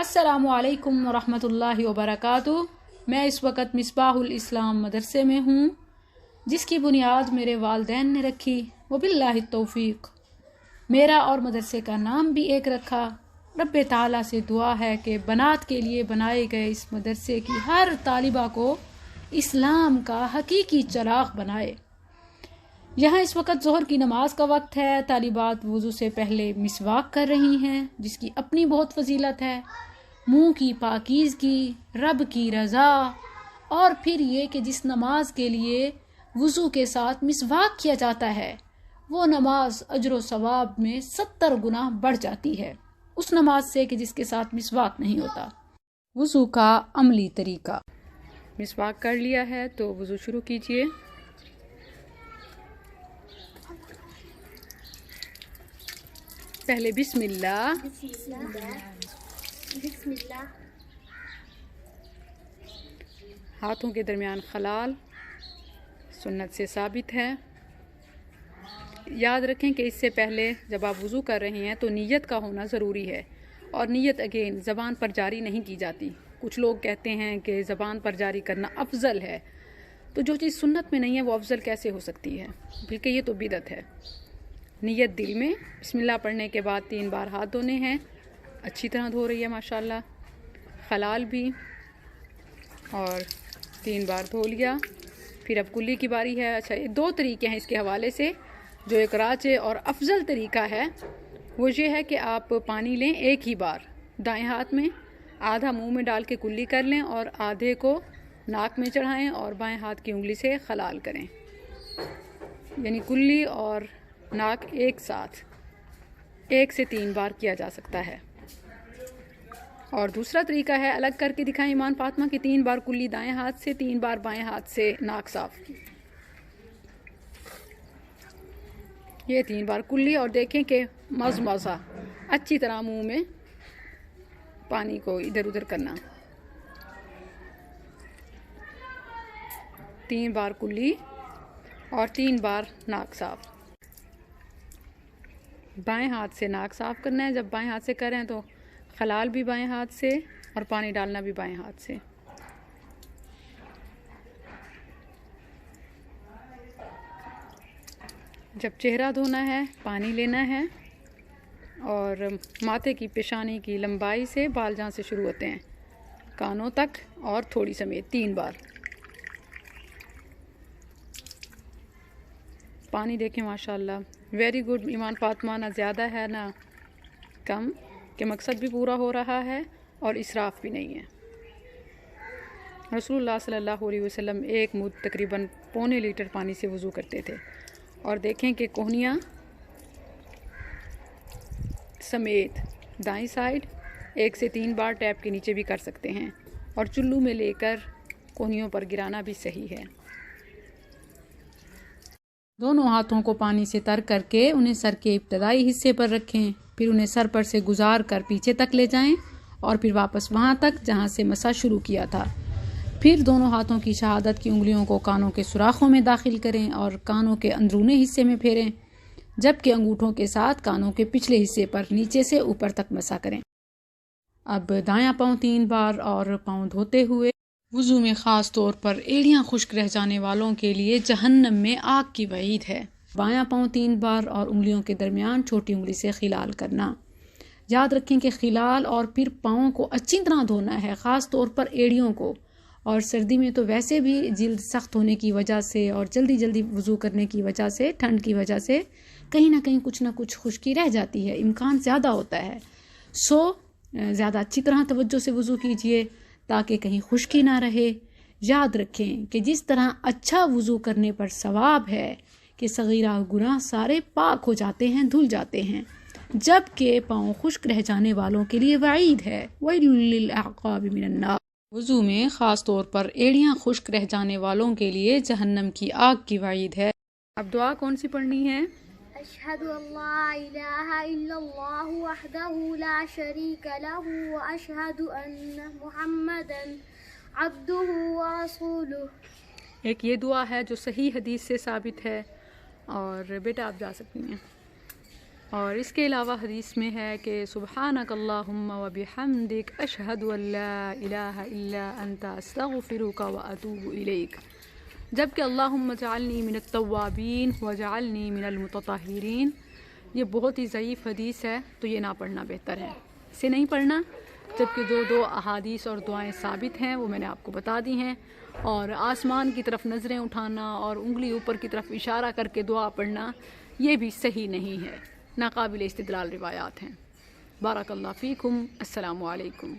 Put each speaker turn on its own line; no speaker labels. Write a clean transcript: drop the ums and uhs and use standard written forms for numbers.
السلام علیکم ورحمۃ اللہ وبرکاتہ۔ میں اس وقت مصباح الاسلام مدرسے میں ہوں، جس کی بنیاد میرے والدین نے رکھی، وباللہ التوفیق۔ میرا اور مدرسے کا نام بھی ایک رکھا۔ رب تعالیٰ سے دعا ہے کہ بنات کے لیے بنائے گئے اس مدرسے کی ہر طالبہ کو اسلام کا حقیقی چراغ بنائے۔ یہاں اس وقت ظہر کی نماز کا وقت ہے۔ طالبات وضو سے پہلے مسواک کر رہی ہیں، جس کی اپنی بہت فضیلت ہے۔ منہ کی پاکیزگی، رب کی رضا، اور پھر یہ کہ جس نماز کے لیے وضو کے ساتھ مسواک کیا جاتا ہے، وہ نماز اجر و ثواب میں 70 گنا بڑھ جاتی ہے اس نماز سے کہ جس کے ساتھ مسواک نہیں ہوتا۔ وضو کا عملی طریقہ۔ مسواک کر لیا ہے تو وضو شروع کیجئے۔ پہلے بسم اللہ،
بسم اللہ،
ہاتھوں کے درمیان خلال سنت سے ثابت ہے۔ یاد رکھیں کہ اس سے پہلے جب آپ وضو کر رہے ہیں تو نیت کا ہونا ضروری ہے، اور نیت اگین زبان پر جاری نہیں کی جاتی۔ کچھ لوگ کہتے ہیں کہ زبان پر جاری کرنا افضل ہے، تو جو چیز سنت میں نہیں ہے وہ افضل کیسے ہو سکتی ہے؟ بلکہ یہ تو بدعت ہے۔ نیت دل میں، بسم اللہ پڑھنے کے بعد 3 بار ہاتھ دھونے ہیں۔ اچھی طرح دھو رہی ہے ماشاءاللہ، خلال بھی، اور 3 بار دھو لیا۔ پھر اب کلی کی باری ہے۔ اچھا، یہ 2 طریقے ہیں اس کے حوالے سے۔ جو ایک راجح اور افضل طریقہ ہے وہ یہ ہے کہ آپ پانی لیں ایک ہی بار، دائیں ہاتھ میں آدھا منہ میں ڈال کے کلی کر لیں، اور آدھے کو ناک میں چڑھائیں اور بائیں ہاتھ کی انگلی سے خلال کریں، یعنی کلی اور ناک ایک ساتھ 1 سے 3 بار کیا جا سکتا ہے۔ اور دوسرا طریقہ ہے، الگ کر کے دکھائیں ایمان فاطمہ، کی 3 بار کلی دائیں ہاتھ سے، 3 بار بائیں ہاتھ سے ناک صاف۔ یہ 3 بار کلی، اور دیکھیں کہ مزمزہ اچھی طرح منہ میں پانی کو ادھر ادھر کرنا۔ 3 بار کلی اور 3 بار ناک صاف۔ بائیں ہاتھ سے ناک صاف کرنا ہے۔ جب بائیں ہاتھ سے کریں تو خلال بھی بائیں ہاتھ سے، اور پانی ڈالنا بھی بائیں ہاتھ سے۔ جب چہرہ دھونا ہے، پانی لینا ہے، اور ماتھے کی پیشانی کی لمبائی سے بال جہاں سے شروع ہوتے ہیں کانوں تک، اور تھوڑی سمیت 3 بار۔ پانی دیکھیں ماشاءاللہ، ویری گڈ ایمان فاطمہ، نہ زیادہ ہے نہ کم، کہ مقصد بھی پورا ہو رہا ہے اور اسراف بھی نہیں ہے۔ رسول اللہ صلی اللہ علیہ وسلم ایک مد تقریباً پونے لیٹر پانی سے وضو کرتے تھے، اور دیکھیں کہ کوہنیاں سمیت دائیں سائڈ 1 سے 3 بار ٹیپ کے نیچے بھی کر سکتے ہیں، اور چلو میں لے کر کوہنیوں پر گرانا بھی صحیح ہے۔ دونوں ہاتھوں کو پانی سے تر کر کے انہیں سر کے ابتدائی حصے پر رکھیں، پھر انہیں سر پر سے گزار کر پیچھے تک لے جائیں، اور پھر واپس وہاں تک جہاں سے مسح شروع کیا تھا۔ پھر دونوں ہاتھوں کی شہادت کی انگلیوں کو کانوں کے سوراخوں میں داخل کریں اور کانوں کے اندرونی حصے میں پھیریں، جبکہ انگوٹھوں کے ساتھ کانوں کے پچھلے حصے پر نیچے سے اوپر تک مسح کریں۔ اب دایاں پاؤں 3 بار، اور پاؤں دھوتے ہوئے وضو میں خاص طور پر ایڑیاں خشک رہ جانے والوں کے لیے جہنم میں آگ کی وعید ہے۔ بایاں پاؤں 3 بار، اور انگلیوں کے درمیان چھوٹی انگلی سے خلال کرنا۔ یاد رکھیں کہ خلال اور پھر پاؤں کو اچھی طرح دھونا ہے، خاص طور پر ایڑیوں کو۔ اور سردی میں تو ویسے بھی جلد سخت ہونے کی وجہ سے اور جلدی جلدی وضو کرنے کی وجہ سے، ٹھنڈ کی وجہ سے کہیں نہ کچھ خشکی رہ جاتی ہے، امکان زیادہ ہوتا ہے۔ زیادہ اچھی طرح توجہ سے وضو کیجئے تاکہ کہیں خشکی نہ رہے۔ یاد رکھیں کہ جس طرح اچھا وضو کرنے پر ثواب ہے کہ صغیرہ گناہ سارے پاک ہو جاتے ہیں، دھل جاتے ہیں، جبکہ پاؤں خشک رہ جانے والوں کے لیے وعید ہے، وَيْلٌ لِّلْأَعْقَابِ مِنَ النَّارِ۔ وضو میں خاص طور پر ایڑیاں خشک رہ جانے والوں کے لیے جہنم کی آگ کی وعید ہے۔ اب دعا کون سی پڑھنی ہے؟
اشہد ان لا الہ الا اللہ وحدہ لا شریک لہ واشہد ان محمدا عبدہ ورسولہ۔
ایک یہ دعا ہے جو صحیح حدیث سے ثابت ہے، اور بیٹا آپ جا سکتی ہیں۔ اور اس کے علاوہ حدیث میں ہے کہ سبحانک اللہم و بحمدک اشہد ان لا الہ الا انت استغفرک و اتوب الیک، جبکہ اللہم اجعلنی من التوابین وجعلنی من المتطہرین یہ بہت ہی ضعیف حدیث ہے، تو یہ نہ پڑھنا بہتر ہے، اسے نہیں پڑھنا، جبکہ جو دو احادیث اور دعائیں ثابت ہیں وہ میں نے آپ کو بتا دی ہیں، اور آسمان کی طرف نظریں اٹھانا اور انگلی اوپر کی طرف اشارہ کر کے دعا پڑھنا یہ بھی صحیح نہیں ہے، ناقابل استدلال روایات ہیں۔ بارک اللہ فیکم، السلام علیکم۔